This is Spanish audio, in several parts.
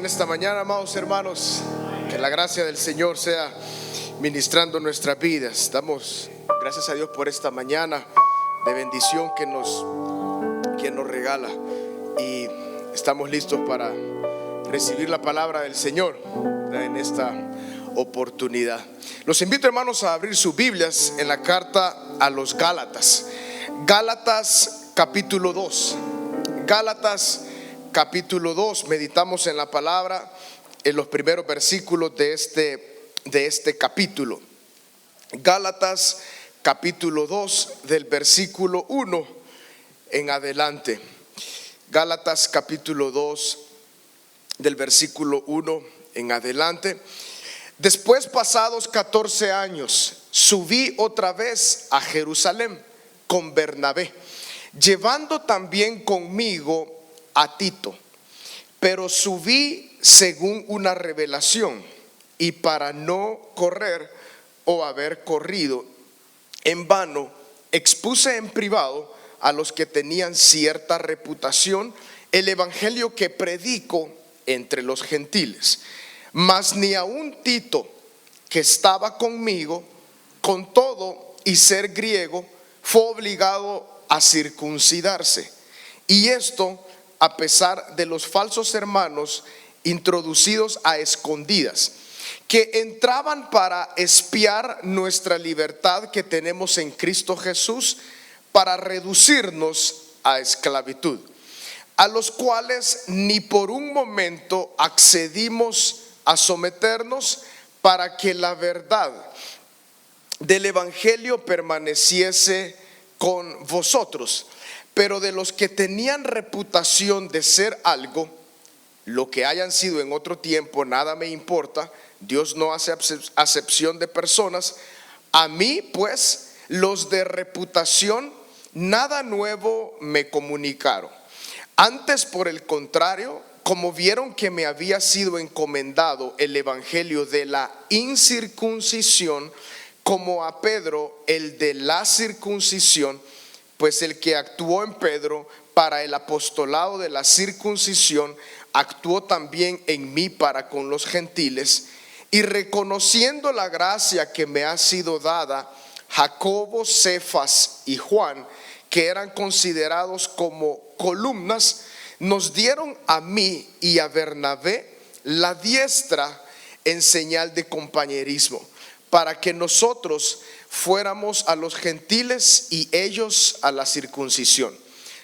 en esta mañana, amados hermanos. Que la gracia del Señor sea ministrando nuestras vidas. Damos gracias a Dios por esta mañana de bendición que nos regala. Y estamos listos para recibir la palabra del Señor en esta oportunidad. Los invito, hermanos, a abrir sus Biblias en la carta a los Gálatas. Gálatas capítulo 2. Gálatas capítulo 2. Meditamos en la palabra en los primeros versículos de este capítulo. Gálatas capítulo 2, del versículo 1 en adelante. Gálatas capítulo 2, del versículo 1 en adelante. Después, pasados 14 años, subí otra vez a Jerusalén con Bernabé, llevando también conmigo a Tito. Pero subí según una revelación, y para no correr o haber corrido en vano, expuse en privado a los que tenían cierta reputación el evangelio que predico entre los gentiles. Mas ni aun Tito, que estaba conmigo, con todo y ser griego, fue obligado a circuncidarse. Y esto a pesar de los falsos hermanos introducidos a escondidas, que entraban para espiar nuestra libertad que tenemos en Cristo Jesús, para reducirnos a esclavitud, a los cuales ni por un momento accedimos a someternos, para que la verdad del evangelio permaneciese con vosotros. Pero de los que tenían reputación de ser algo, lo que hayan sido en otro tiempo, nada me importa. Dios no hace acepción de personas. A mí, pues, los de reputación, nada nuevo me comunicaron. Antes, por el contrario, como vieron que me había sido encomendado el evangelio de la incircuncisión, como a Pedro el de la circuncisión, pues el que actuó en Pedro para el apostolado de la circuncisión, actuó también en mí para con los gentiles. Y reconociendo la gracia que me ha sido dada, Jacobo, Cefas y Juan, que eran considerados como columnas, nos dieron a mí y a Bernabé la diestra en señal de compañerismo, para que nosotros fuéramos a los gentiles y ellos a la circuncisión.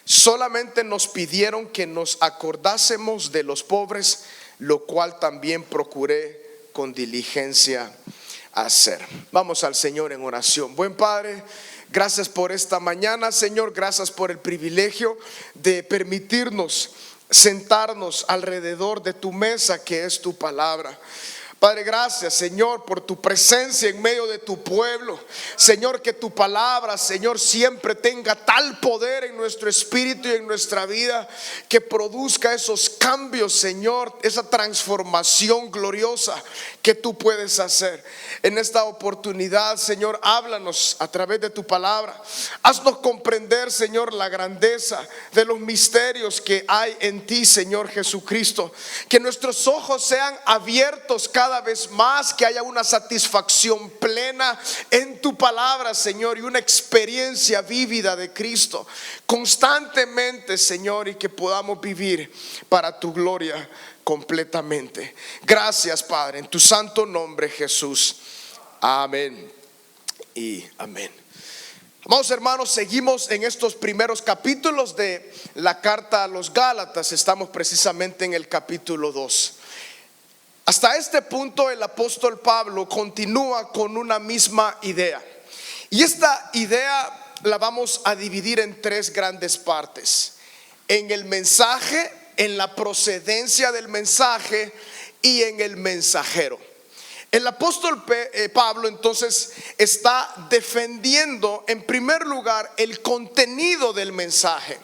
Solamente nos pidieron que nos acordásemos de los pobres, lo cual también procuré con diligencia hacer. Vamos al Señor en oración. Buen Padre, gracias por esta mañana, Señor. Gracias por el privilegio de permitirnos sentarnos alrededor de tu mesa, que es tu palabra. Padre, gracias, Señor, por tu presencia en medio de tu pueblo. Señor, que tu palabra, Señor, siempre tenga tal poder en nuestro espíritu y en nuestra vida, que produzca esos cambios, Señor, esa transformación gloriosa que tú puedes hacer. En esta oportunidad, Señor, háblanos a través de tu palabra. Haznos comprender, Señor, la grandeza de los misterios que hay en ti, Señor Jesucristo. Que nuestros ojos sean abiertos cada vez más, que haya una satisfacción plena en tu palabra, Señor, y una experiencia vívida de Cristo constantemente, Señor, y que podamos vivir para tu gloria completamente. Gracias, Padre, en tu santo nombre, Jesús. Amén y amén. Amados hermanos, seguimos en estos primeros capítulos de la carta a los Gálatas. Estamos precisamente en el capítulo 2. Hasta este punto el apóstol Pablo continúa con una misma idea. Y esta idea la vamos a dividir en tres grandes partes: en el mensaje, en la procedencia del mensaje y en el mensajero. El apóstol Pablo entonces está defendiendo en primer lugar el contenido del mensaje,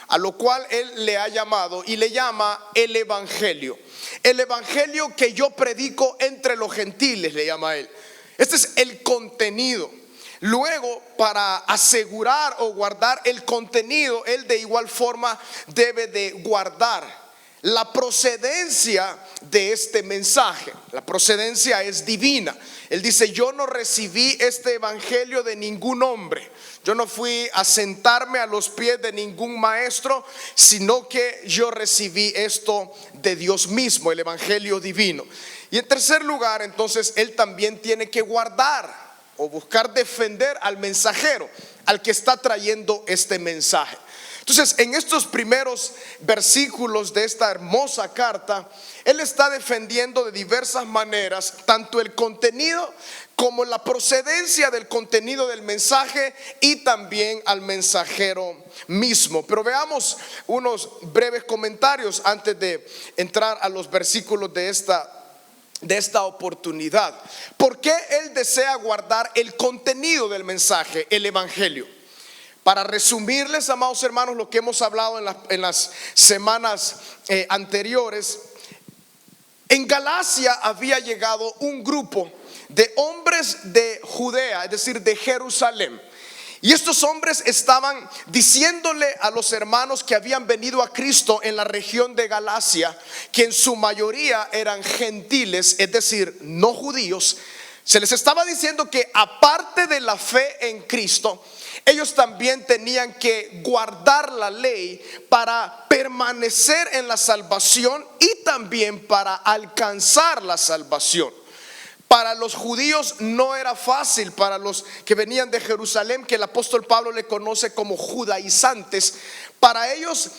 a lo cual él le ha llamado y le llama el evangelio. El evangelio que yo predico entre los gentiles, le llama él. Este es el contenido. Luego, para asegurar o guardar el contenido, él de igual forma debe de guardar la procedencia de este mensaje. La procedencia es divina. Él dice: yo no recibí este evangelio de ningún hombre. Yo no fui a sentarme a los pies de ningún maestro, sino que yo recibí esto de Dios mismo, el evangelio divino. Y en tercer lugar, entonces, él también tiene que guardar o buscar defender al mensajero, al que está trayendo este mensaje. Entonces, en estos primeros versículos de esta hermosa carta, él está defendiendo de diversas maneras tanto el contenido como la procedencia del contenido del mensaje y también al mensajero mismo. Pero veamos unos breves comentarios antes de entrar a los versículos de esta oportunidad. ¿Por qué él desea guardar el contenido del mensaje, el evangelio? Para resumirles, amados hermanos, lo que hemos hablado en las semanas anteriores, en Galacia había llegado un grupo de hombres de Judea, es decir, de Jerusalén. Y estos hombres estaban diciéndole a los hermanos que habían venido a Cristo en la región de Galacia, que en su mayoría eran gentiles, es decir, no judíos. Se les estaba diciendo que aparte de la fe en Cristo, ellos también tenían que guardar la ley para permanecer en la salvación y también para alcanzar la salvación. Para los judíos no era fácil, para los que venían de Jerusalén, que el apóstol Pablo le conoce como judaizantes, para ellos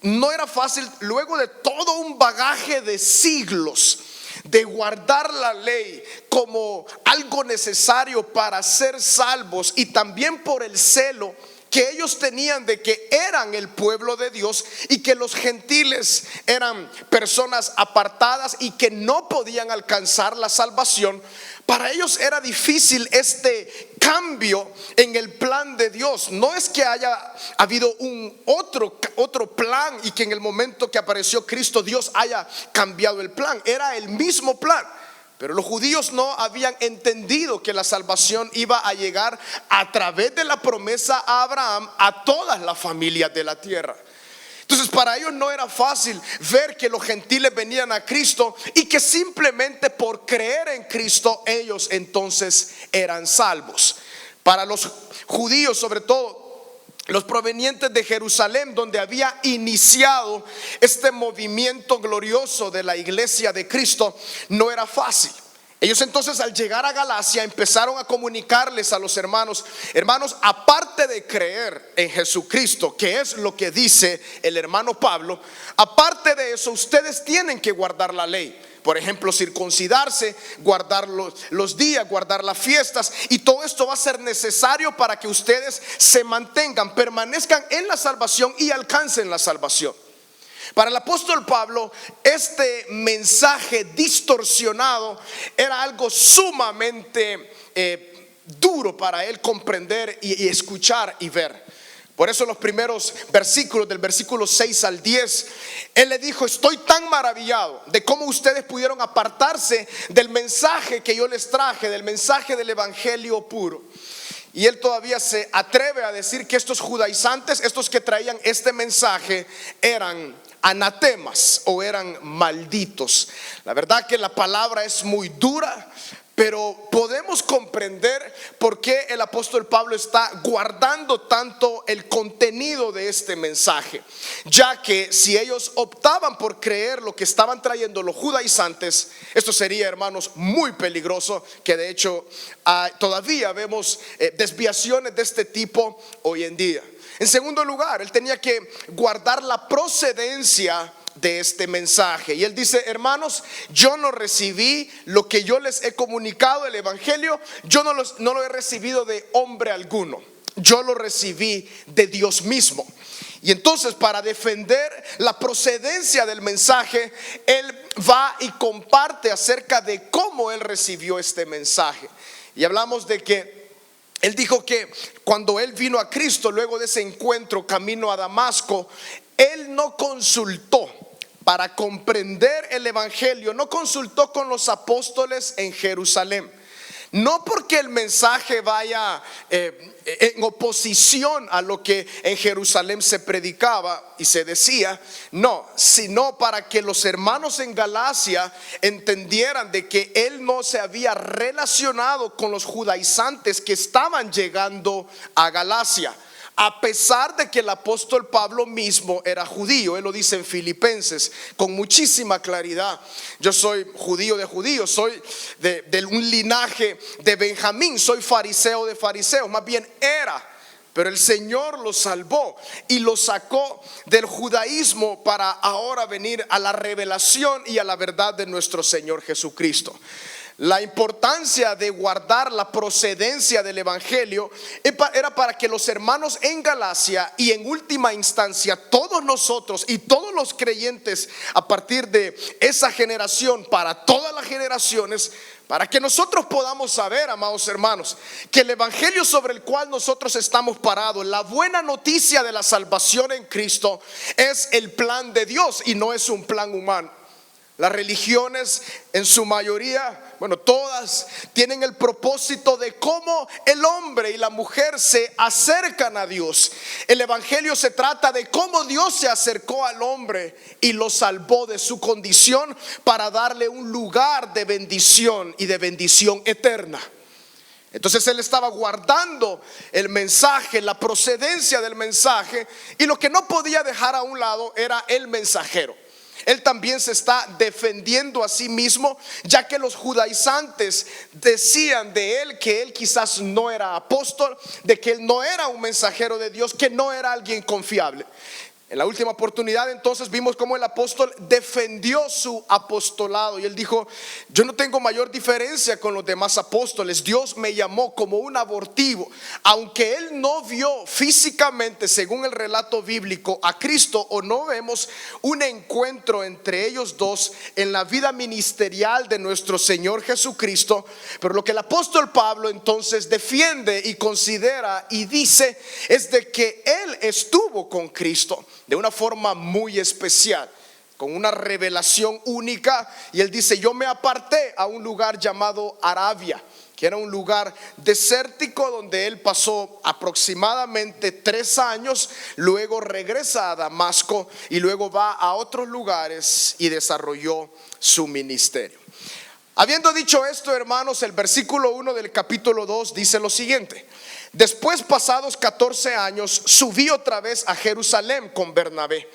no era fácil, luego de todo un bagaje de siglos de guardar la ley como algo necesario para ser salvos, y también por el celo que ellos tenían de que eran el pueblo de Dios y que los gentiles eran personas apartadas y que no podían alcanzar la salvación. Para ellos era difícil este cambio en el plan de Dios. No es que haya habido un otro plan y que en el momento que apareció Cristo Dios haya cambiado el plan. Era el mismo plan. Pero los judíos no habían entendido que la salvación iba a llegar a través de la promesa a Abraham a todas las familias de la tierra. Entonces para ellos no era fácil ver que los gentiles venían a Cristo y que simplemente por creer en Cristo ellos entonces eran salvos. Para los judíos, sobre todo los provenientes de Jerusalén, donde había iniciado este movimiento glorioso de la iglesia de Cristo, no era fácil. Ellos entonces, al llegar a Galacia, empezaron a comunicarles a los hermanos: hermanos, aparte de creer en Jesucristo, que es lo que dice el hermano Pablo, aparte de eso, ustedes tienen que guardar la ley. Por ejemplo, circuncidarse, guardar los días, guardar las fiestas. Y todo esto va a ser necesario para que ustedes se mantengan, permanezcan en la salvación y alcancen la salvación. Para el apóstol Pablo, este mensaje distorsionado era algo sumamente duro para él comprender y escuchar y ver. Por eso los primeros versículos, del versículo 6 al 10, él le dijo: estoy tan maravillado de cómo ustedes pudieron apartarse del mensaje que yo les traje, del mensaje del evangelio puro. Y él todavía se atreve a decir que estos judaizantes, estos que traían este mensaje, eran anatemas o eran malditos. La verdad que la palabra es muy dura, pero podemos comprender por qué el apóstol Pablo está guardando tanto el contenido de este mensaje, ya que si ellos optaban por creer lo que estaban trayendo los judaizantes, esto sería, hermanos, muy peligroso, que de hecho todavía vemos desviaciones de este tipo hoy en día. En segundo lugar, él tenía que guardar la procedencia de este mensaje. Y él dice: hermanos, yo no recibí lo que yo les he comunicado, el evangelio. Yo no lo he recibido de hombre alguno. Yo lo recibí de Dios mismo. Y entonces, para defender la procedencia del mensaje, él va y comparte acerca de cómo él recibió este mensaje. Y hablamos de que él dijo que cuando él vino a Cristo, luego de ese encuentro camino a Damasco, él no consultó para comprender el evangelio, no consultó con los apóstoles en Jerusalén. No porque el mensaje vaya en oposición a lo que en Jerusalén se predicaba y se decía, no, sino para que los hermanos en Galacia entendieran de que él no se había relacionado con los judaizantes que estaban llegando a Galacia. A pesar de que el apóstol Pablo mismo era judío, él lo dice en Filipenses con muchísima claridad. Yo soy judío de judíos, soy de un linaje de Benjamín, soy fariseo de fariseos, más bien era. Pero el Señor lo salvó y lo sacó del judaísmo para ahora venir a la revelación y a la verdad de nuestro Señor Jesucristo. La importancia de guardar la procedencia del evangelio era para que los hermanos en Galacia y en última instancia todos nosotros y todos los creyentes a partir de esa generación para todas las generaciones, para que nosotros podamos saber, amados hermanos, que el evangelio sobre el cual nosotros estamos parados, la buena noticia de la salvación en Cristo, es el plan de Dios y no es un plan humano. Las religiones en su mayoría, bueno, todas tienen el propósito de cómo el hombre y la mujer se acercan a Dios. El evangelio se trata de cómo Dios se acercó al hombre y lo salvó de su condición para darle un lugar de bendición y de bendición eterna. Entonces él estaba guardando el mensaje, la procedencia del mensaje, y lo que no podía dejar a un lado era el mensajero. Él también se está defendiendo a sí mismo, ya que los judaizantes decían de él que él quizás no era apóstol, de que él no era un mensajero de Dios, que no era alguien confiable. En la última oportunidad entonces vimos cómo el apóstol defendió su apostolado y él dijo: yo no tengo mayor diferencia con los demás apóstoles, Dios me llamó como un abortivo. Aunque él no vio físicamente, según el relato bíblico, a Cristo, o no vemos un encuentro entre ellos dos en la vida ministerial de nuestro Señor Jesucristo, pero lo que el apóstol Pablo entonces defiende y considera y dice es de que él estuvo con Cristo de una forma muy especial, con una revelación única. Y él dice: yo me aparté a un lugar llamado Arabia, que era un lugar desértico donde él pasó aproximadamente 3 años. Luego regresa a Damasco y luego va a otros lugares y desarrolló su ministerio. Habiendo dicho esto, hermanos, el versículo 1 del capítulo 2 dice lo siguiente: después, pasados 14 años, subí otra vez a Jerusalén con Bernabé,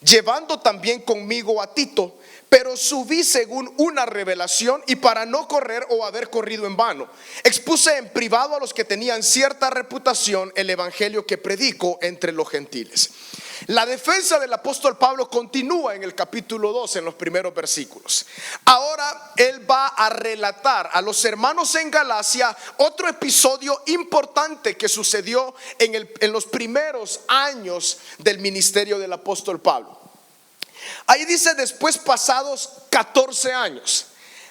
llevando también conmigo a Tito. Pero subí según una revelación, y para no correr o haber corrido en vano, expuse en privado a los que tenían cierta reputación el evangelio que predico entre los gentiles. La defensa del apóstol Pablo continúa en el capítulo 2, en los primeros versículos. Ahora él va a relatar a los hermanos en Galacia otro episodio importante que sucedió en los primeros años del ministerio del apóstol Pablo. Ahí dice: después, pasados 14 años.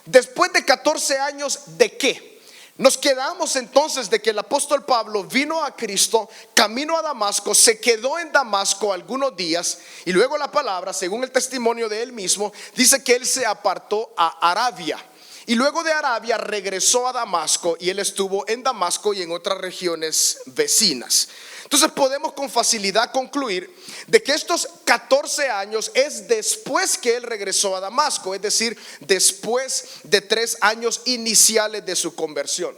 Después de 14 años, ¿de qué? Nos quedamos entonces de que el apóstol Pablo vino a Cristo, camino a Damasco, se quedó en Damasco algunos días, y luego la palabra, según el testimonio de él mismo, dice que él se apartó a Arabia. Y luego de Arabia regresó a Damasco, y él estuvo en Damasco y en otras regiones vecinas. Entonces podemos con facilidad concluir de que estos 14 años es después que él regresó a Damasco, es decir, después de 3 años iniciales de su conversión.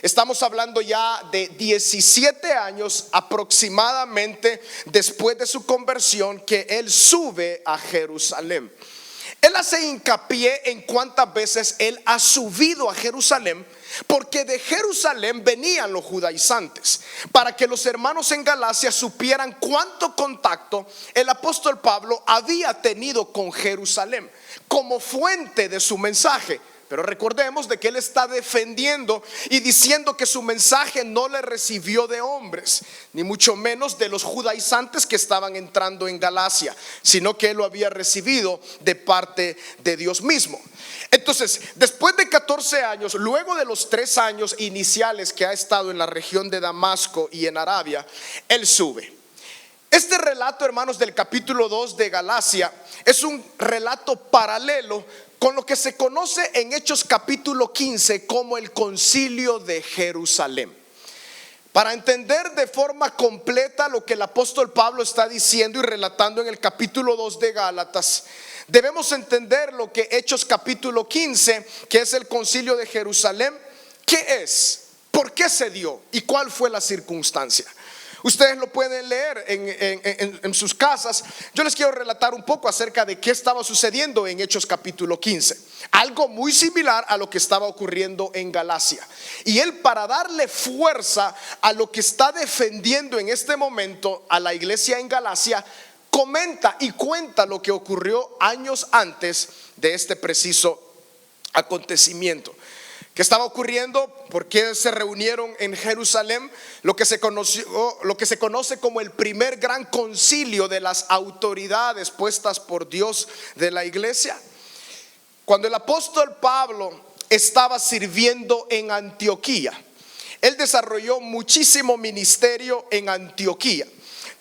Estamos hablando ya de 17 años aproximadamente después de su conversión que él sube a Jerusalén. Él hace hincapié en cuántas veces él ha subido a Jerusalén, porque de Jerusalén venían los judaizantes, para que los hermanos en Galacia supieran cuánto contacto el apóstol Pablo había tenido con Jerusalén como fuente de su mensaje. Pero recordemos de que él está defendiendo y diciendo que su mensaje no le recibió de hombres, ni mucho menos de los judaizantes que estaban entrando en Galacia, sino que él lo había recibido de parte de Dios mismo. Entonces, después de 14 años, luego de los 3 años iniciales que ha estado en la región de Damasco y en Arabia, él sube. Este relato, hermanos, del capítulo 2 de Galacia es un relato paralelo con lo que se conoce en Hechos capítulo 15 como el Concilio de Jerusalén. Para entender de forma completa lo que el apóstol Pablo está diciendo y relatando en el capítulo 2 de Gálatas, debemos entender lo que Hechos capítulo 15, que es el Concilio de Jerusalén, ¿qué es? ¿Por qué se dio? ¿Y cuál fue la circunstancia? Ustedes lo pueden leer en sus casas. Yo les quiero relatar un poco acerca de qué estaba sucediendo en Hechos capítulo 15. Algo muy similar a lo que estaba ocurriendo en Galacia. Y él, para darle fuerza a lo que está defendiendo en este momento a la iglesia en Galacia, comenta y cuenta lo que ocurrió años antes de este preciso acontecimiento. ¿Qué estaba ocurriendo? ¿Por qué se reunieron en Jerusalén? Lo que se conoce como el primer gran concilio de las autoridades puestas por Dios de la iglesia. Cuando el apóstol Pablo estaba sirviendo en Antioquía, él desarrolló muchísimo ministerio en Antioquía.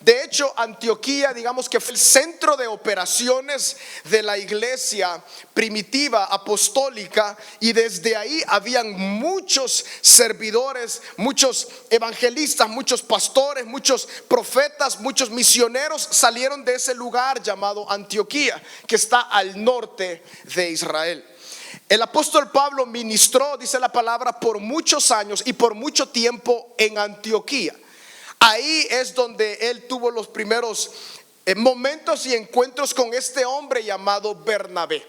De hecho, Antioquía, digamos que fue el centro de operaciones de la iglesia primitiva apostólica, y desde ahí habían muchos servidores, muchos evangelistas, muchos pastores, muchos profetas, muchos misioneros salieron de ese lugar llamado Antioquía, que está al norte de Israel. El apóstol Pablo ministró, dice la palabra, por muchos años y por mucho tiempo en Antioquía. Ahí es donde él tuvo los primeros momentos y encuentros con este hombre llamado Bernabé.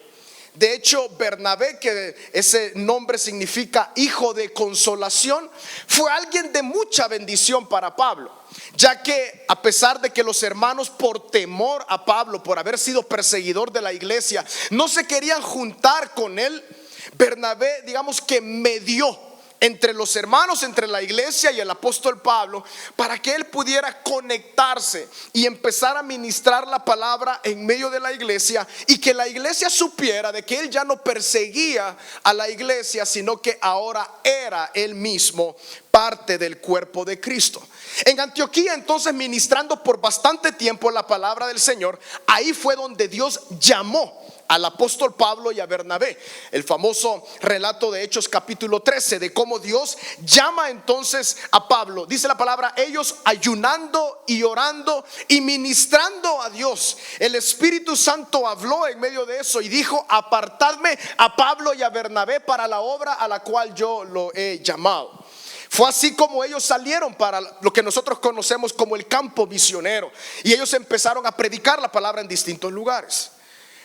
De hecho, Bernabé, que ese nombre significa hijo de consolación, fue alguien de mucha bendición para Pablo, ya que a pesar de que los hermanos, por temor a Pablo, por haber sido perseguidor de la iglesia, no se querían juntar con él, Bernabé, digamos que medió entre los hermanos, entre la iglesia y el apóstol Pablo, para que él pudiera conectarse y empezar a ministrar la palabra en medio de la iglesia, y que la iglesia supiera de que él ya no perseguía a la iglesia, sino que ahora era él mismo parte del cuerpo de Cristo. En Antioquía, entonces, ministrando por bastante tiempo la palabra del Señor, ahí fue donde Dios llamó al apóstol Pablo y a Bernabé. El famoso relato de Hechos capítulo 13, de cómo Dios llama entonces a Pablo. Dice la palabra, ellos ayunando y orando y ministrando a Dios, el Espíritu Santo habló en medio de eso y dijo: apartadme a Pablo y a Bernabé para la obra a la cual yo lo he llamado. Fue así como ellos salieron para lo que nosotros conocemos como el campo misionero, y ellos empezaron a predicar la palabra en distintos lugares.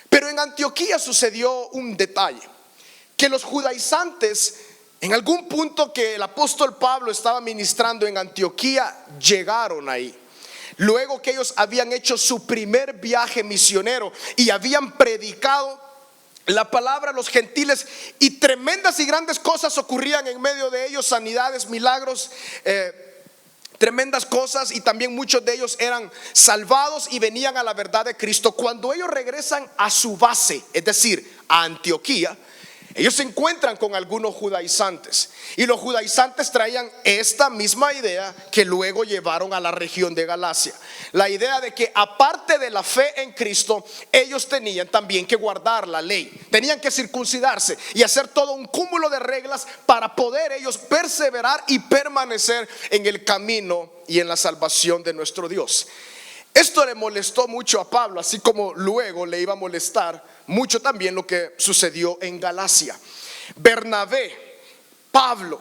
Pero en Antioquía sucedió un detalle, que los judaizantes, en algún punto que el apóstol Pablo estaba ministrando en Antioquía, llegaron ahí. Luego que ellos habían hecho su primer viaje misionero y habían predicado la palabra a los gentiles, y tremendas y grandes cosas ocurrían en medio de ellos, sanidades, milagros, tremendas cosas, y también muchos de ellos eran salvados y venían a la verdad de Cristo. Cuando ellos regresan a su base, es decir, a Antioquía, ellos se encuentran con algunos judaizantes, y los judaizantes traían esta misma idea que luego llevaron a la región de Galacia. La idea de que aparte de la fe en Cristo, ellos tenían también que guardar la ley, tenían que circuncidarse y hacer todo un cúmulo de reglas para poder ellos perseverar y permanecer en el camino y en la salvación de nuestro Dios. Esto le molestó mucho a Pablo, así como luego le iba a molestar mucho también lo que sucedió en Galacia. Bernabé, Pablo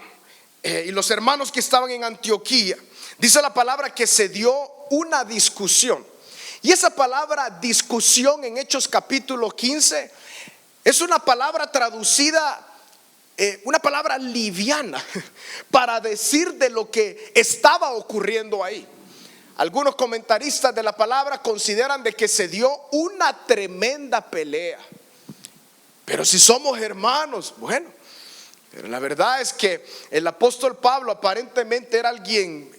y los hermanos que estaban en Antioquía, dice la palabra que se dio una discusión. Y esa palabra discusión en Hechos capítulo 15 es una palabra traducida, una palabra liviana para decir de lo que estaba ocurriendo ahí. Algunos comentaristas de la palabra consideran de que se dio una tremenda pelea. Pero si somos hermanos, bueno, pero la verdad es que el apóstol Pablo aparentemente era alguien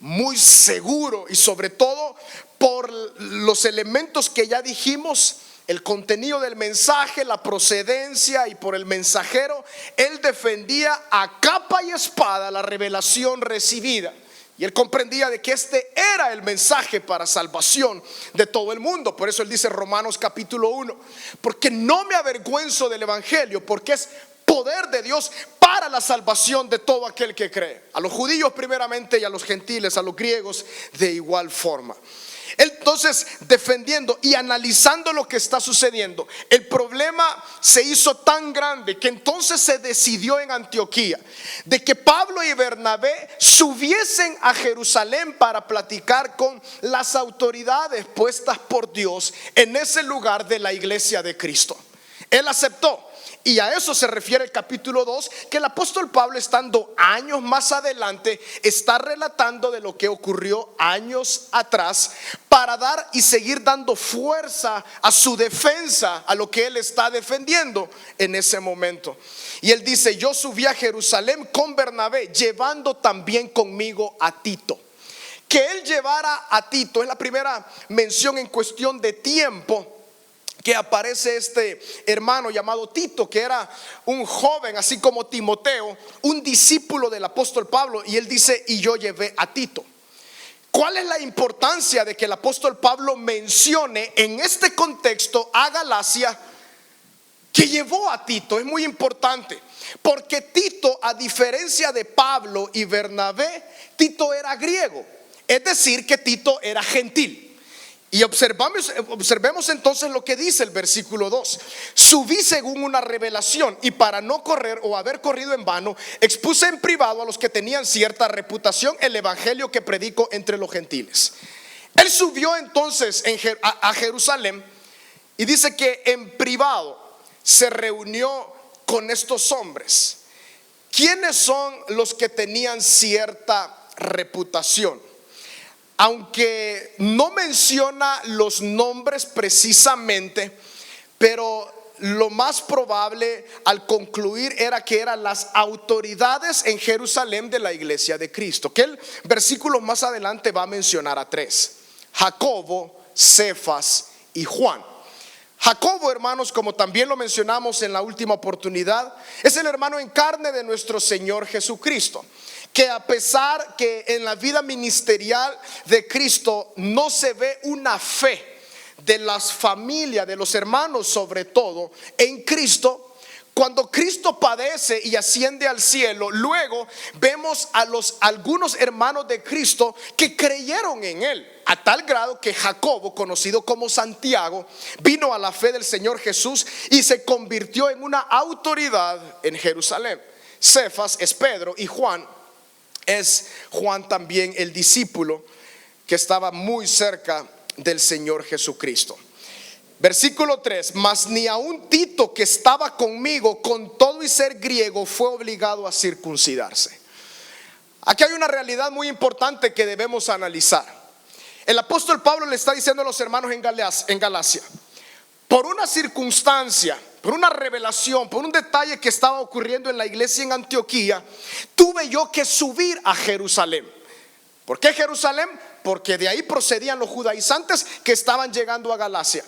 muy seguro, y sobre todo por los elementos que ya dijimos, el contenido del mensaje, la procedencia, y por el mensajero, él defendía a capa y espada la revelación recibida. Y él comprendía de que este era el mensaje para salvación de todo el mundo. Por eso él dice en Romanos capítulo 1, porque no me avergüenzo del evangelio, porque es poder de Dios para la salvación de todo aquel que cree. A los judíos primeramente y a los gentiles, a los griegos de igual forma. Entonces, defendiendo y analizando lo que está sucediendo, el problema se hizo tan grande que entonces se decidió en Antioquía de que Pablo y Bernabé subiesen a Jerusalén para platicar con las autoridades puestas por Dios en ese lugar de la iglesia de Cristo. Él aceptó. Y a eso se refiere el capítulo 2, que el apóstol Pablo, estando años más adelante, está relatando de lo que ocurrió años atrás para dar y seguir dando fuerza a su defensa, a lo que él está defendiendo en ese momento. Y él dice: yo subí a Jerusalén con Bernabé, llevando también conmigo a Tito. Que él llevara a Tito es la primera mención en cuestión de tiempo que aparece este hermano llamado Tito, que era un joven, así como Timoteo, un discípulo del apóstol Pablo. Y él dice: y yo llevé a Tito. ¿Cuál es la importancia de que el apóstol Pablo mencione en este contexto a Galacia que llevó a Tito? Es muy importante, porque Tito, a diferencia de Pablo y Bernabé, Tito era griego, es decir, que Tito era gentil. Y observemos entonces lo que dice el versículo 2. Subí según una revelación, y para no correr o haber corrido en vano, expuse en privado a los que tenían cierta reputación el evangelio que predico entre los gentiles. Él subió entonces a Jerusalén, y dice que en privado se reunió con estos hombres. ¿Quiénes son los que tenían cierta reputación? Aunque no menciona los nombres precisamente, pero lo más probable al concluir era que eran las autoridades en Jerusalén de la iglesia de Cristo, que el versículo más adelante va a mencionar a 3: Jacobo, Cefas y Juan. Jacobo, hermanos, como también lo mencionamos en la última oportunidad, es el hermano en carne de nuestro Señor Jesucristo, que a pesar que en la vida ministerial de Cristo no se ve una fe de las familias, de los hermanos sobre todo en Cristo, cuando Cristo padece y asciende al cielo, luego vemos a algunos hermanos de Cristo que creyeron en él, a tal grado que Jacobo, conocido como Santiago, vino a la fe del Señor Jesús y se convirtió en una autoridad en Jerusalén. Cefas es Pedro, y Juan es Juan también, el discípulo que estaba muy cerca del Señor Jesucristo. Versículo 3: mas ni aun Tito, que estaba conmigo, con todo y ser griego, fue obligado a circuncidarse. Aquí hay una realidad muy importante que debemos analizar. El apóstol Pablo le está diciendo a los hermanos en Galacia: por una circunstancia, por una revelación, por un detalle que estaba ocurriendo en la iglesia en Antioquía, tuve yo que subir a Jerusalén. ¿Por qué Jerusalén? Porque de ahí procedían los judaizantes que estaban llegando a Galacia.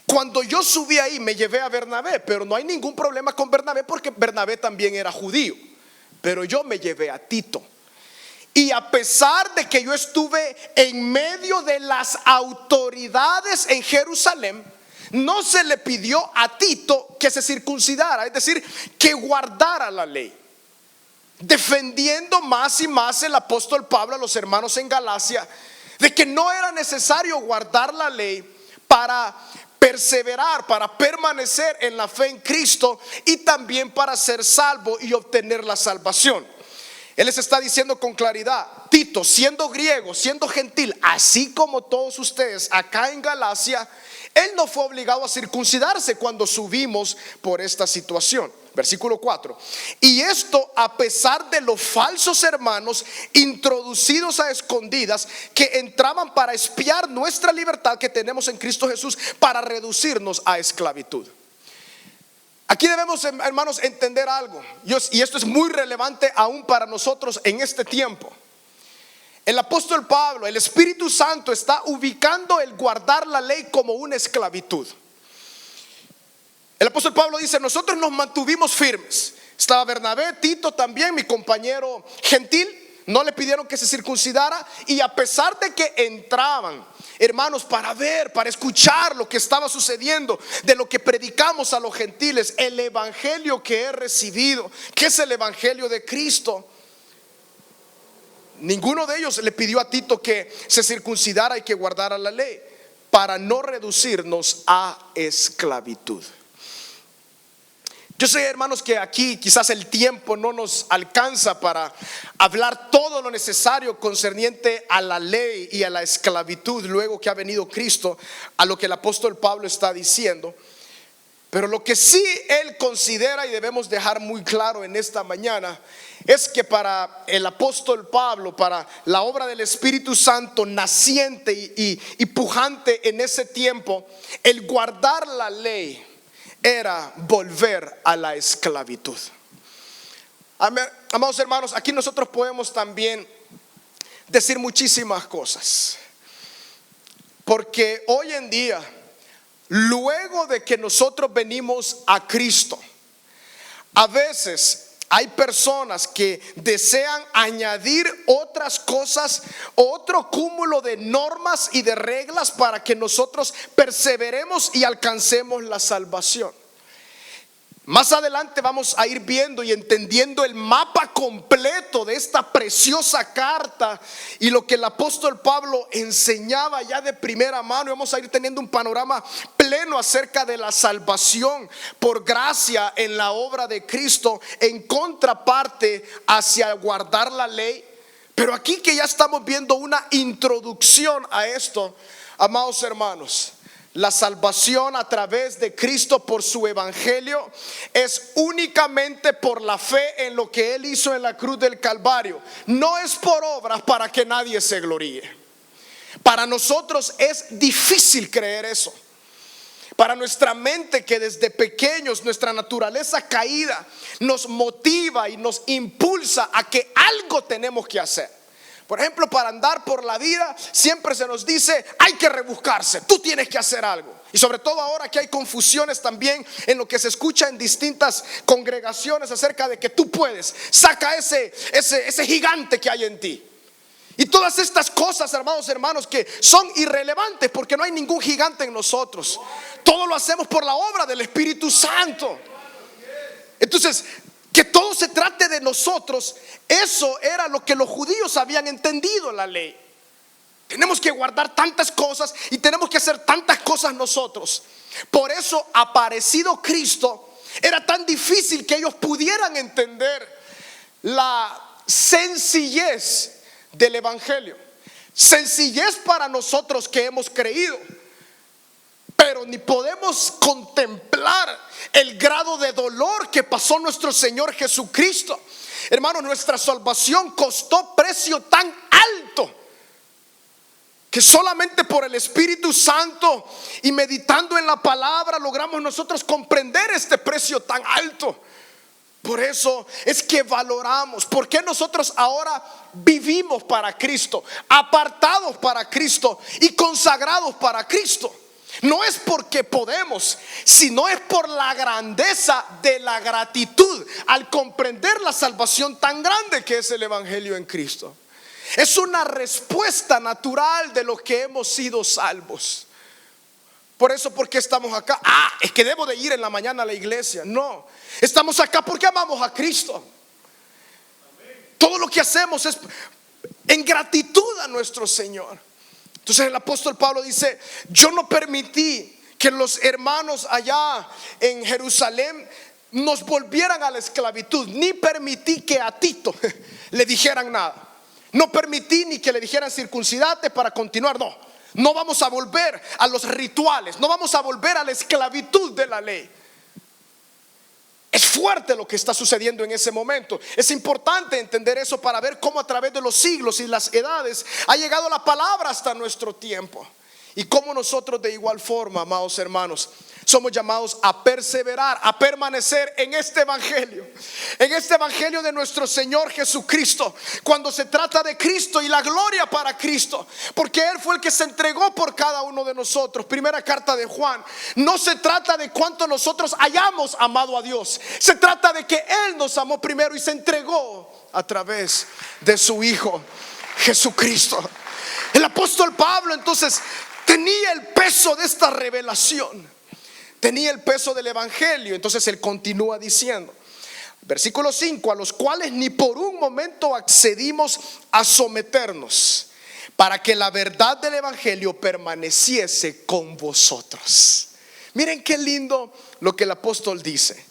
Cuando yo subí ahí, me llevé a Bernabé, pero no hay ningún problema con Bernabé, porque Bernabé también era judío. Pero yo me llevé a Tito. Y a pesar de que yo estuve en medio de las autoridades en Jerusalén, no se le pidió a Tito que se circuncidara, es decir, que guardara la ley. Defendiendo más y más el apóstol Pablo a los hermanos en Galacia de que no era necesario guardar la ley para perseverar, para permanecer en la fe en Cristo, y también para ser salvo y obtener la salvación. Él les está diciendo con claridad: Tito, siendo griego, siendo gentil, así como todos ustedes acá en Galacia, él no fue obligado a circuncidarse cuando subimos por esta situación. Versículo 4: y esto a pesar de los falsos hermanos introducidos a escondidas, que entraban para espiar nuestra libertad que tenemos en Cristo Jesús, para reducirnos a esclavitud. Aquí debemos, hermanos, entender algo, y esto es muy relevante aún para nosotros en este tiempo. El apóstol Pablo, el Espíritu Santo, está ubicando el guardar la ley como una esclavitud. El apóstol Pablo dice: nosotros nos mantuvimos firmes. Estaba Bernabé, Tito también, mi compañero gentil, no le pidieron que se circuncidara, y a pesar de que entraban, hermanos, para ver, para escuchar lo que estaba sucediendo, de lo que predicamos a los gentiles, el evangelio que he recibido, que es el evangelio de Cristo, ninguno de ellos le pidió a Tito que se circuncidara y que guardara la ley, para no reducirnos a esclavitud. Yo sé, hermanos, que aquí quizás el tiempo no nos alcanza para hablar todo lo necesario concerniente a la ley y a la esclavitud luego que ha venido Cristo, a lo que el apóstol Pablo está diciendo. Pero lo que sí él considera, y debemos dejar muy claro en esta mañana, es que para el apóstol Pablo, para la obra del Espíritu Santo naciente y pujante en ese tiempo, el guardar la ley era volver a la esclavitud. Amados hermanos, aquí nosotros podemos también decir muchísimas cosas, porque hoy en día, luego de que nosotros venimos a Cristo, a veces hay personas que desean añadir otras cosas, otro cúmulo de normas y de reglas para que nosotros perseveremos y alcancemos la salvación. Más adelante vamos a ir viendo y entendiendo el mapa completo de esta preciosa carta y lo que el apóstol Pablo enseñaba ya de primera mano, y vamos a ir teniendo un panorama pleno acerca de la salvación por gracia en la obra de Cristo, en contraparte hacia guardar la ley. Pero aquí que ya estamos viendo una introducción a esto, amados hermanos, la salvación a través de Cristo por su evangelio es únicamente por la fe en lo que Él hizo en la cruz del Calvario. No es por obras para que nadie se gloríe. Para nosotros es difícil creer eso. Para nuestra mente, que desde pequeños nuestra naturaleza caída nos motiva y nos impulsa a que algo tenemos que hacer. Por ejemplo, para andar por la vida siempre se nos dice: hay que rebuscarse, tú tienes que hacer algo. Y sobre todo ahora que hay confusiones también en lo que se escucha en distintas congregaciones acerca de que tú puedes, saca ese gigante que hay en ti. Y todas estas cosas, hermanos, que son irrelevantes, porque no hay ningún gigante en nosotros. Todo lo hacemos por la obra del Espíritu Santo. Entonces, que todo se trate de nosotros, eso era lo que los judíos habían entendido en la ley. Tenemos que guardar tantas cosas y tenemos que hacer tantas cosas nosotros. Por eso, aparecido Cristo, era tan difícil que ellos pudieran entender la sencillez del evangelio. Sencillez para nosotros que hemos creído, pero ni podemos contemplar el grado de dolor que pasó nuestro Señor Jesucristo. Hermanos, nuestra salvación costó precio tan alto que solamente por el Espíritu Santo y meditando en la palabra logramos nosotros comprender este precio tan alto. Por eso es que valoramos, porque nosotros ahora vivimos para Cristo, apartados para Cristo y consagrados para Cristo. No es porque podemos, sino es por la grandeza de la gratitud al comprender la salvación tan grande que es el evangelio en Cristo. Es una respuesta natural de lo que hemos sido salvos. Por eso, ¿por qué estamos acá? Es que debo de ir en la mañana a la iglesia. No, estamos acá porque amamos a Cristo. Todo lo que hacemos es en gratitud a nuestro Señor. Entonces el apóstol Pablo dice: yo no permití que los hermanos allá en Jerusalén nos volvieran a la esclavitud, ni permití que a Tito le dijeran nada. No permití ni que le dijeran circuncidate para continuar. No vamos a volver a los rituales, no vamos a volver a la esclavitud de la ley. Es fuerte lo que está sucediendo en ese momento. Es importante entender eso para ver cómo a través de los siglos y las edades ha llegado la palabra hasta nuestro tiempo. Y cómo nosotros de igual forma, amados hermanos, somos llamados a perseverar, a permanecer en este evangelio de nuestro Señor Jesucristo, cuando se trata de Cristo y la gloria para Cristo, porque Él fue el que se entregó por cada uno de nosotros. Primera carta de Juan, no se trata de cuánto nosotros hayamos amado a Dios, se trata de que Él nos amó primero y se entregó a través de su Hijo Jesucristo. El apóstol Pablo entonces tenía el peso de esta revelación, tenía el peso del evangelio. Entonces él continúa diciendo, versículo 5: a los cuales ni por un momento accedimos a someternos, para que la verdad del evangelio permaneciese con vosotros. Miren qué lindo lo que el apóstol dice.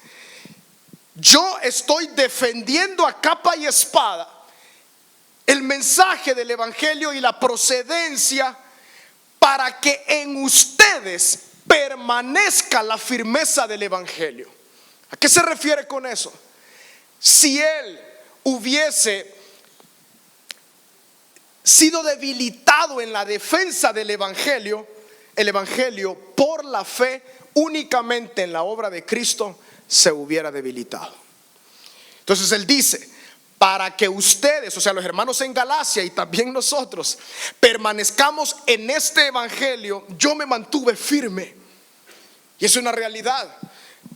Yo estoy defendiendo a capa y espada el mensaje del evangelio y la procedencia, para que en ustedes permanezca la firmeza del evangelio. ¿A qué se refiere con eso? Si él hubiese sido debilitado en la defensa del evangelio, el evangelio por la fe únicamente en la obra de Cristo se hubiera debilitado. Entonces él dice, para que ustedes, o sea, los hermanos en Galacia y también nosotros, permanezcamos en este evangelio, yo me mantuve firme. Y es una realidad.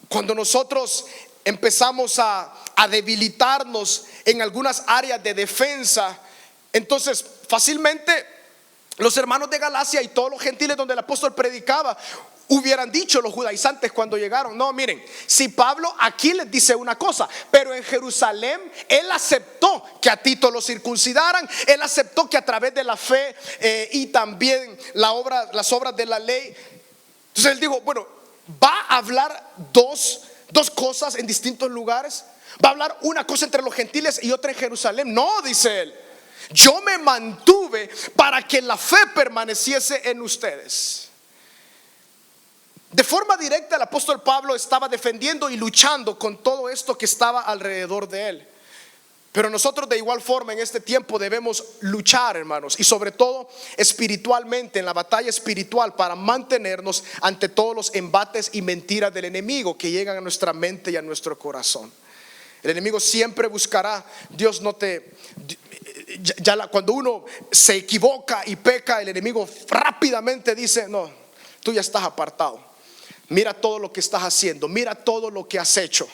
Cuando nosotros empezamos a debilitarnos en algunas áreas de defensa, entonces fácilmente los hermanos de Galacia y todos los gentiles donde el apóstol predicaba hubieran dicho, los judaizantes cuando llegaron, no, miren, si Pablo aquí les dice una cosa, pero en Jerusalén él aceptó que a Tito lo circuncidaran, él aceptó que a través de la fe y también las obras de la ley. Entonces él dijo, bueno, va a hablar dos cosas en distintos lugares, va a hablar una cosa entre los gentiles y otra en Jerusalén. No, dice él, yo me mantuve para que la fe permaneciese en ustedes. De forma directa el apóstol Pablo estaba defendiendo y luchando con todo esto que estaba alrededor de él. Pero nosotros de igual forma en este tiempo debemos luchar, hermanos, y sobre todo espiritualmente, en la batalla espiritual, para mantenernos ante todos los embates y mentiras del enemigo que llegan a nuestra mente y a nuestro corazón. El enemigo siempre buscará, Dios no te... cuando uno se equivoca y peca, el enemigo rápidamente dice, no, tú ya estás apartado. Mira todo lo que estás haciendo, mira todo lo que has hecho.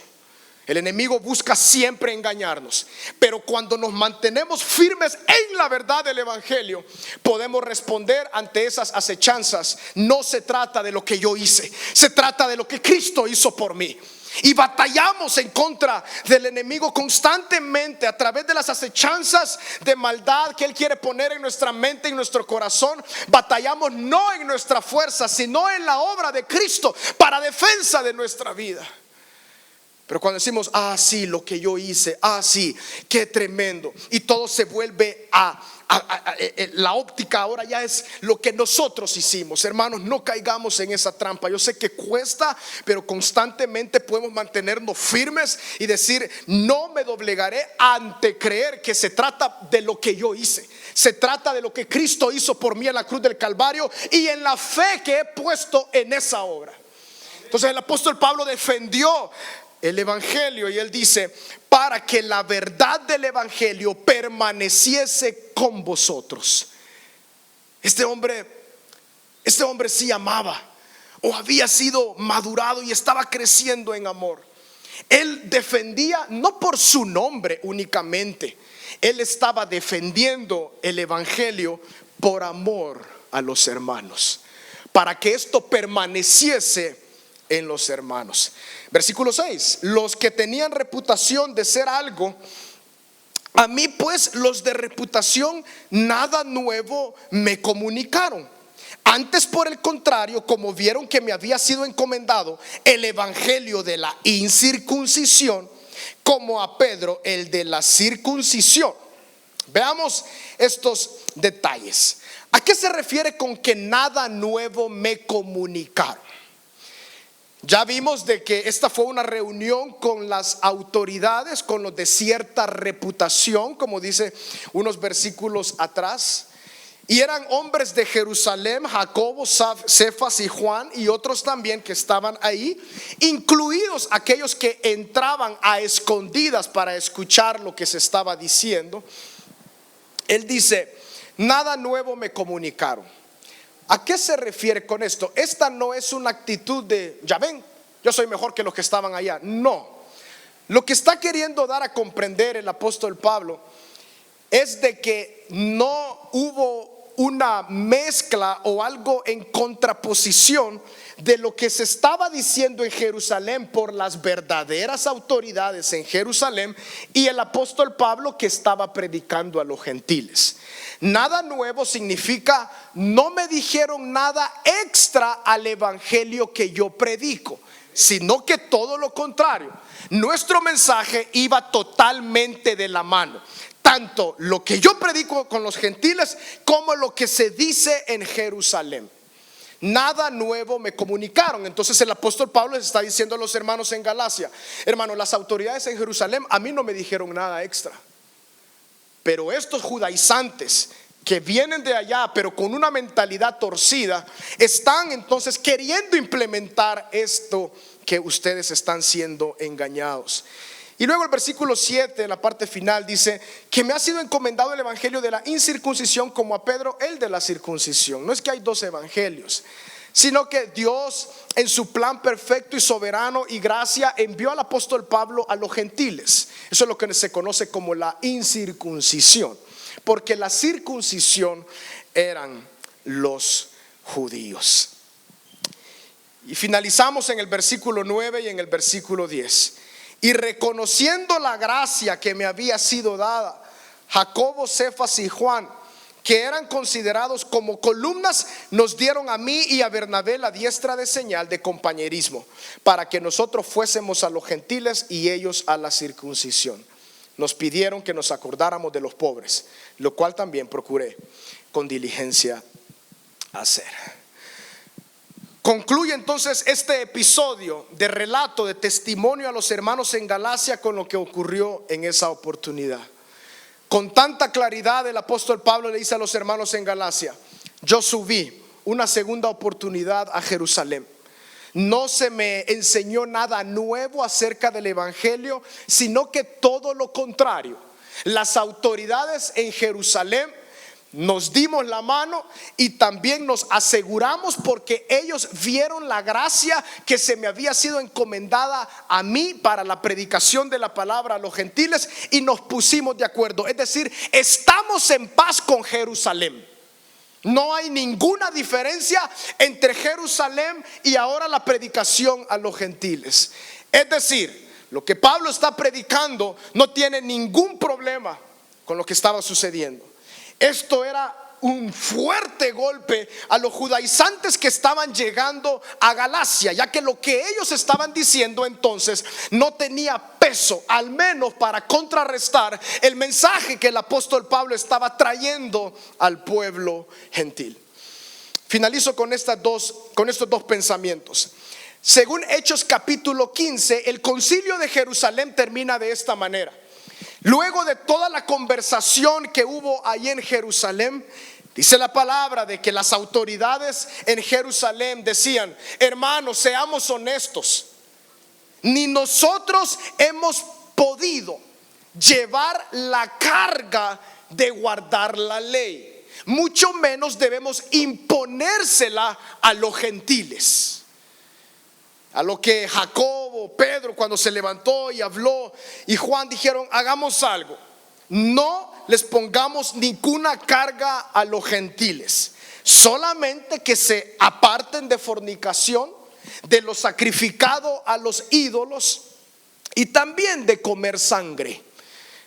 El enemigo busca siempre engañarnos, pero cuando nos mantenemos firmes en la verdad del evangelio, podemos responder ante esas acechanzas. No se trata de lo que yo hice, se trata de lo que Cristo hizo por mí. Y batallamos en contra del enemigo constantemente a través de las acechanzas de maldad que él quiere poner en nuestra mente y en nuestro corazón. Batallamos no en nuestra fuerza, sino en la obra de Cristo para defensa de nuestra vida. Pero cuando decimos, sí, lo que yo hice, sí, qué tremendo, y todo se vuelve la óptica ahora ya es lo que nosotros hicimos. Hermanos, no caigamos en esa trampa. Yo sé que cuesta, pero constantemente podemos mantenernos firmes y decir, no me doblegaré ante creer que se trata de lo que yo hice. Se trata de lo que Cristo hizo por mí en la cruz del Calvario y en la fe que he puesto en esa obra. Entonces el apóstol Pablo defendió el evangelio y él dice, para que la verdad del evangelio permaneciese con vosotros. Este hombre sí amaba, o había sido madurado y estaba creciendo en amor. Él defendía no por su nombre únicamente, él estaba defendiendo el evangelio por amor a los hermanos, para que esto permaneciese en los hermanos. Versículo 6: los que tenían reputación de ser algo, a mí pues los de reputación nada nuevo me comunicaron. Antes, por el contrario, como vieron que me había sido encomendado el evangelio de la incircuncisión, como a Pedro el de la circuncisión. Veamos estos detalles. ¿A qué se refiere con que nada nuevo me comunicaron? Ya vimos de que esta fue una reunión con las autoridades, con los de cierta reputación, como dice unos versículos atrás. Y eran hombres de Jerusalén, Jacobo, Cefas y Juan y otros también que estaban ahí, incluidos aquellos que entraban a escondidas para escuchar lo que se estaba diciendo. Él dice: nada nuevo me comunicaron. ¿A qué se refiere con esto? Esta no es una actitud de, ya ven, yo soy mejor que los que estaban allá. No, lo que está queriendo dar a comprender el apóstol Pablo es de que no hubo una mezcla o algo en contraposición de lo que se estaba diciendo en Jerusalén por las verdaderas autoridades en Jerusalén y el apóstol Pablo que estaba predicando a los gentiles. Nada nuevo significa no me dijeron nada extra al evangelio que yo predico, sino que todo lo contrario. Nuestro mensaje iba totalmente de la mano, tanto lo que yo predico con los gentiles como lo que se dice en Jerusalén. Nada nuevo me comunicaron. Entonces el apóstol Pablo les está diciendo a los hermanos en Galacia: hermanos, las autoridades en Jerusalén a mí no me dijeron nada extra, pero estos judaizantes que vienen de allá pero con una mentalidad torcida están entonces queriendo implementar esto que ustedes están siendo engañados. Y luego el versículo 7, en la parte final, dice que me ha sido encomendado el evangelio de la incircuncisión como a Pedro el de la circuncisión. No es que hay dos evangelios, sino que Dios en su plan perfecto y soberano y gracia envió al apóstol Pablo a los gentiles. Eso es lo que se conoce como la incircuncisión, porque la circuncisión eran los judíos. Y finalizamos en el versículo 9 y en el versículo 10. Y reconociendo la gracia que me había sido dada, Jacobo, Cefas y Juan, que eran considerados como columnas, nos dieron a mí y a Bernabé la diestra de señal de compañerismo, para que nosotros fuésemos a los gentiles y ellos a la circuncisión. Nos pidieron que nos acordáramos de los pobres, lo cual también procuré con diligencia hacer. Concluye entonces este episodio de relato, de testimonio a los hermanos en Galacia con lo que ocurrió en esa oportunidad. Con tanta claridad el apóstol Pablo le dice a los hermanos en Galacia: yo subí una segunda oportunidad a Jerusalén. No se me enseñó nada nuevo acerca del evangelio, sino que todo lo contrario. Las autoridades en Jerusalén nos dimos la mano y también nos aseguramos, porque ellos vieron la gracia que se me había sido encomendada a mí para la predicación de la palabra a los gentiles, y nos pusimos de acuerdo. Es decir, estamos en paz con Jerusalén. No hay ninguna diferencia entre Jerusalén y ahora la predicación a los gentiles. Es decir, lo que Pablo está predicando no tiene ningún problema con lo que estaba sucediendo. Esto era un fuerte golpe a los judaizantes que estaban llegando a Galacia, ya que lo que ellos estaban diciendo entonces no tenía peso, al menos para contrarrestar el mensaje que el apóstol Pablo estaba trayendo al pueblo gentil. Finalizo con estos dos pensamientos. Según Hechos capítulo 15, el concilio de Jerusalén termina de esta manera. Luego de toda la conversación que hubo ahí en Jerusalén, dice la palabra de que las autoridades en Jerusalén decían: hermanos, seamos honestos, ni nosotros hemos podido llevar la carga de guardar la ley, mucho menos debemos imponérsela a los gentiles. A lo que Jacobo, Pedro, cuando se levantó y habló, y Juan dijeron: hagamos algo, no les pongamos ninguna carga a los gentiles, solamente que se aparten de fornicación, de lo sacrificado a los ídolos y también de comer sangre.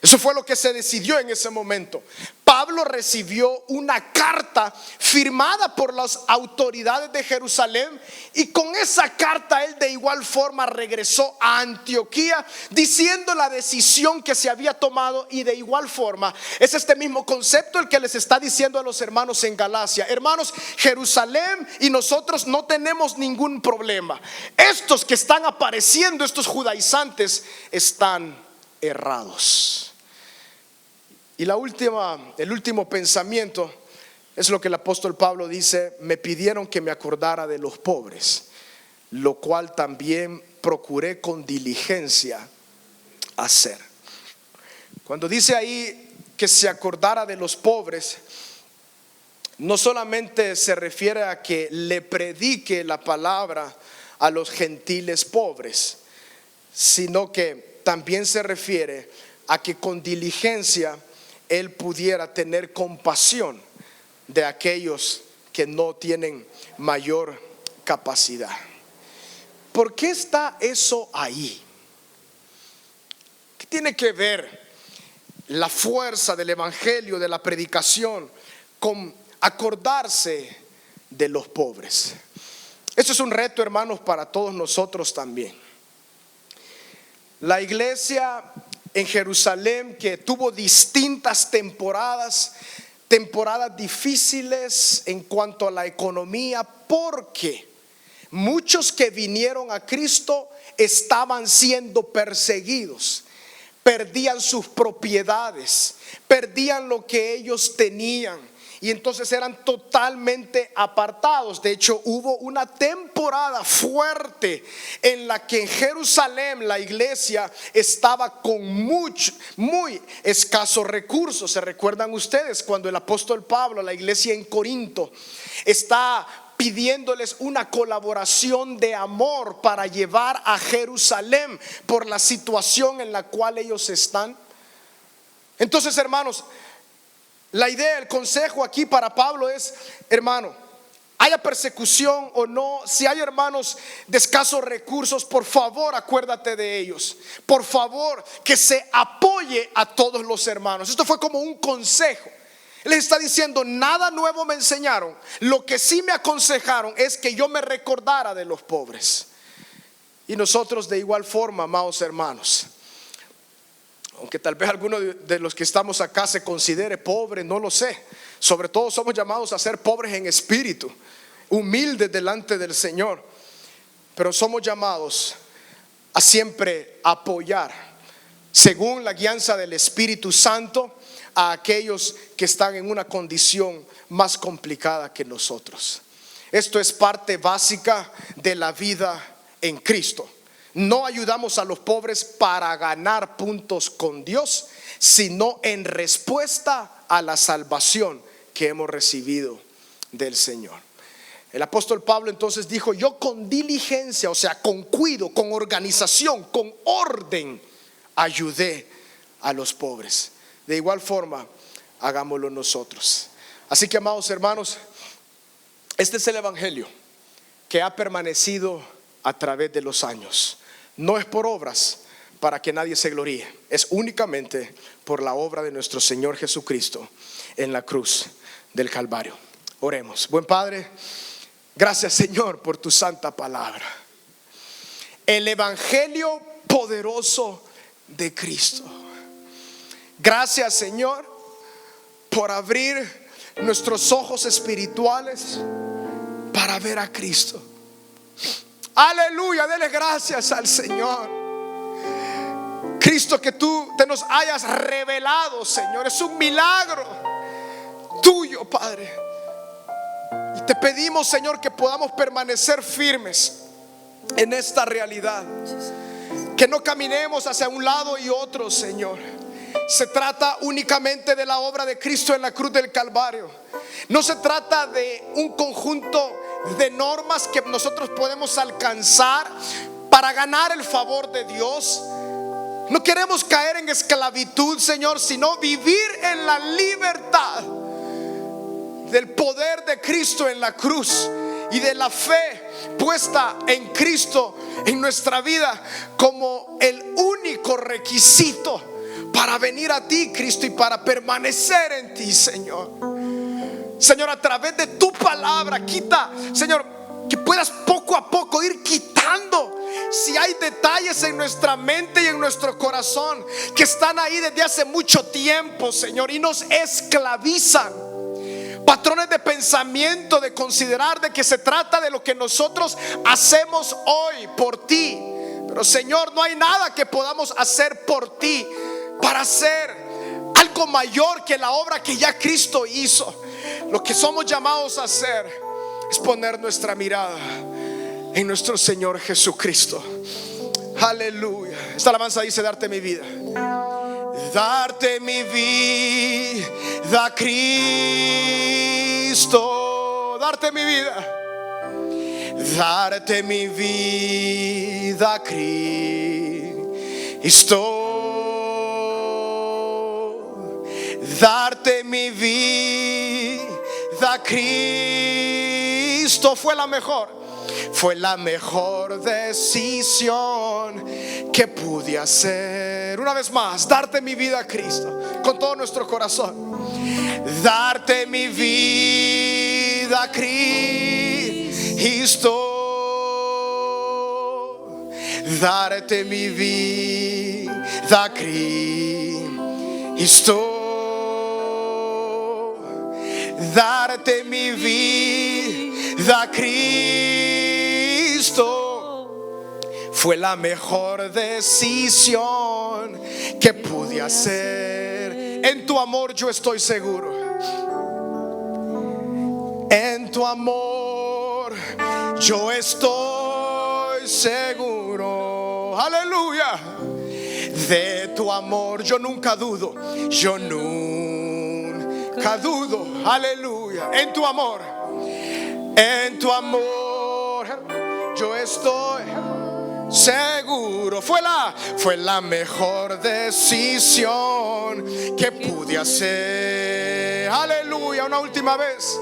Eso fue lo que se decidió en ese momento. Pablo recibió una carta firmada por las autoridades de Jerusalén, y con esa carta él de igual forma regresó a Antioquía diciendo la decisión que se había tomado, y de igual forma es este mismo concepto el que les está diciendo a los hermanos en Galacia: hermanos, Jerusalén y nosotros no tenemos ningún problema. Estos que están apareciendo, estos judaizantes, están errados. Y el último pensamiento Es lo que el apóstol Pablo dice: me pidieron que me acordara de los pobres, lo cual también procuré con diligencia hacer. Cuando dice ahí que se acordara de los pobres, no solamente se refiere a que le predique la palabra a los gentiles pobres, sino que también se refiere a que con diligencia él pudiera tener compasión de aquellos que no tienen mayor capacidad. ¿Por qué está eso ahí? ¿Qué tiene que ver la fuerza del evangelio, de la predicación, con acordarse de los pobres? Esto es un reto, hermanos, para todos nosotros también. La iglesia en Jerusalén, que tuvo distintas temporadas difíciles en cuanto a la economía, porque muchos que vinieron a Cristo estaban siendo perseguidos, perdían sus propiedades, perdían lo que ellos tenían, y entonces eran totalmente apartados. De hecho, hubo una temporada fuerte en la que en Jerusalén la iglesia estaba con muy escasos recursos. ¿Se recuerdan ustedes cuando el apóstol Pablo, la iglesia en Corinto, está pidiéndoles una colaboración de amor para llevar a Jerusalén por la situación en la cual ellos están? Entonces, hermanos, la idea, el consejo aquí para Pablo es: hermano, haya persecución o no, si hay hermanos de escasos recursos, por favor acuérdate de ellos. Por favor, que se apoye a todos los hermanos. Esto fue como un consejo. Les está diciendo: nada nuevo me enseñaron. Lo que sí me aconsejaron es que yo me recordara de los pobres. Y nosotros de igual forma, amados hermanos, aunque tal vez alguno de los que estamos acá se considere pobre, no lo sé. Sobre todo somos llamados a ser pobres en espíritu, humildes delante del Señor. Pero somos llamados a siempre apoyar, según la guianza del Espíritu Santo, a aquellos que están en una condición más complicada que nosotros. Esto es parte básica de la vida en Cristo. No ayudamos a los pobres para ganar puntos con Dios, sino en respuesta a la salvación que hemos recibido del Señor. El apóstol Pablo entonces dijo: yo con diligencia, o sea, con cuidado, con organización, con orden, ayudé a los pobres. De igual forma, hagámoslo nosotros. Así que, amados hermanos, este es el evangelio que ha permanecido a través de los años. No es por obras para que nadie se gloríe, es únicamente por la obra de nuestro Señor Jesucristo en la cruz del Calvario. Oremos. Buen Padre, gracias, Señor, por tu santa palabra, el evangelio poderoso de Cristo. Gracias, Señor, por abrir nuestros ojos espirituales para ver a Cristo. Aleluya, dele gracias al Señor. Cristo, que tú te nos hayas revelado, Señor, es un milagro tuyo, Padre. Y te pedimos, Señor, que podamos permanecer firmes en esta realidad, que no caminemos hacia un lado y otro, Señor. Se trata únicamente de la obra de Cristo en la cruz del Calvario. No se trata de un conjunto de normas que nosotros podemos alcanzar para ganar el favor de Dios. No queremos caer en esclavitud, Señor, sino vivir en la libertad del poder de Cristo en la cruz y de la fe puesta en Cristo en nuestra vida como el único requisito para venir a ti, Cristo, y para permanecer en ti, Señor. Señor, a través de tu palabra, quita, Señor, que puedas poco a poco ir quitando si hay detalles en nuestra mente y en nuestro corazón que están ahí desde hace mucho tiempo, Señor, y nos esclavizan. Patrones de pensamiento, de considerar de que se trata de lo que nosotros hacemos hoy por ti. Pero, Señor, no hay nada que podamos hacer por ti para hacer algo mayor que la obra que ya Cristo hizo. Lo que somos llamados a hacer es poner nuestra mirada en nuestro Señor Jesucristo. Aleluya. Esta alabanza dice: darte mi vida. Darte mi vida, Cristo. Darte mi vida. Darte mi vida, Cristo. Darte mi vida, Cristo. Fue la mejor decisión que pude hacer. Una vez más, darte mi vida a Cristo con todo nuestro corazón. Darte mi vida a Cristo. Darte mi vida a Cristo. Darte mi vida a Cristo. Fue la mejor decisión que pude hacer. En tu amor yo estoy seguro. En tu amor yo estoy seguro. Aleluya. De tu amor yo nunca dudo. Yo nunca dudo. Aleluya. En tu amor yo estoy seguro. Fue la mejor decisión que pude hacer. Aleluya. Una última vez.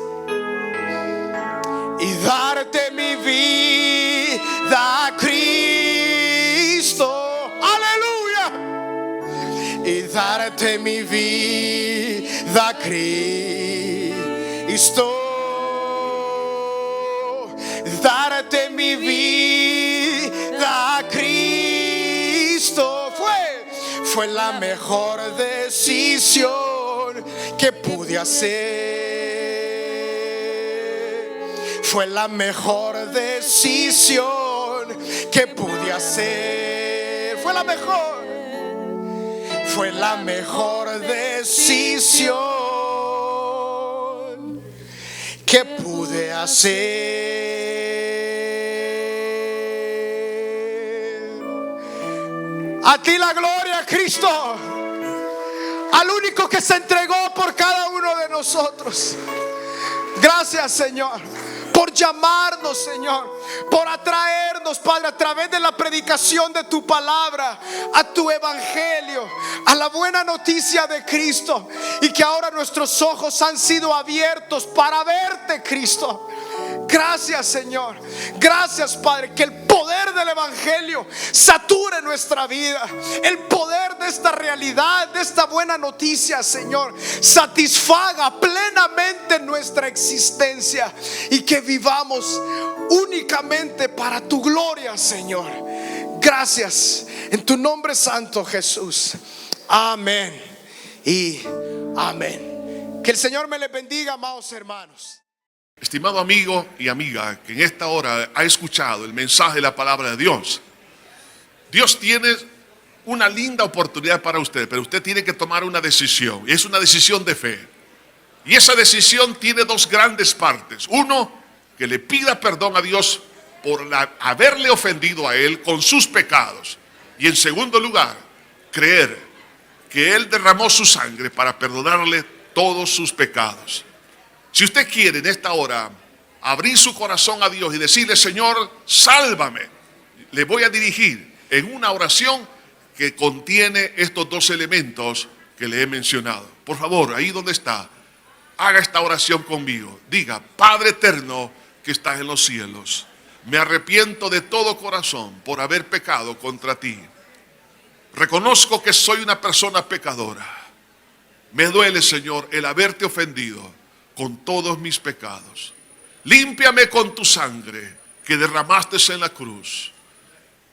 Y darte mi vida a Cristo. Aleluya. Y darte mi vida a Cristo. Darte mi vida a Cristo. Fue la mejor decisión que pude hacer. Fue la mejor decisión que pude hacer. Fue la mejor decisión que pude hacer. A ti la gloria, Cristo, al único que se entregó por cada uno de nosotros. Gracias, Señor, por llamarnos, Señor, por atraernos, Padre, a través de la predicación de tu palabra, a tu evangelio, a la buena noticia de Cristo, y que ahora nuestros ojos han sido abiertos para verte, Cristo. Gracias, Señor. Gracias, Padre, que el poder del evangelio sature nuestra vida. El poder de esta realidad, de esta buena noticia, Señor, satisfaga plenamente nuestra existencia y que vivamos únicamente para tu gloria, Señor. Gracias en tu nombre santo, Jesús. Amén y amén. Que el Señor me les bendiga, amados hermanos. Estimado amigo y amiga que en esta hora ha escuchado el mensaje de la palabra de Dios, Dios tiene una linda oportunidad para usted, pero usted tiene que tomar una decisión, y es una decisión de fe. Y esa decisión tiene dos grandes partes. Uno, que le pida perdón a Dios por haberle ofendido a Él con sus pecados. Y en segundo lugar, creer que Él derramó su sangre para perdonarle todos sus pecados. Si usted quiere en esta hora abrir su corazón a Dios y decirle: Señor, sálvame, le voy a dirigir en una oración que contiene estos dos elementos que le he mencionado. Por favor, ahí donde está, haga esta oración conmigo. Diga: Padre eterno que estás en los cielos, me arrepiento de todo corazón por haber pecado contra ti. Reconozco que soy una persona pecadora. Me duele, Señor, el haberte ofendido con todos mis pecados. Límpiame con tu sangre que derramaste en la cruz.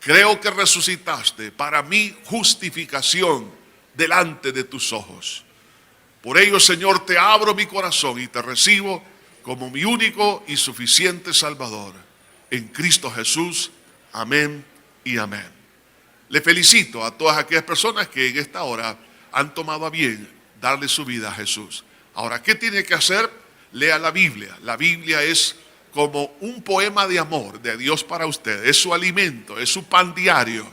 Creo que resucitaste para mi justificación delante de tus ojos. Por ello, Señor, te abro mi corazón y te recibo como mi único y suficiente Salvador. En Cristo Jesús. Amén y amén. Le felicito a todas aquellas personas que en esta hora han tomado a bien darle su vida a Jesús. Ahora, ¿qué tiene que hacer? lea la Biblia. La Biblia es como un poema de amor de Dios para usted. Es su alimento, es su pan diario.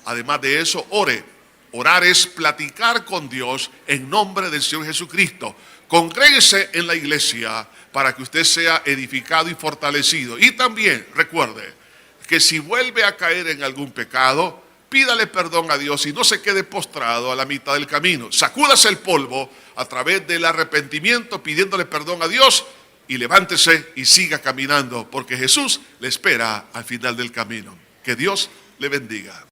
Además de eso, ore. Orar es platicar con Dios en nombre del Señor Jesucristo. Congréguese en la iglesia para que usted sea edificado y fortalecido. Y también recuerde que si vuelve a caer en algún pecado, pídale perdón a Dios y no se quede postrado a la mitad del camino. Sacúdase el polvo a través del arrepentimiento, pidiéndole perdón a Dios, y levántese y siga caminando, porque Jesús le espera al final del camino. Que Dios le bendiga.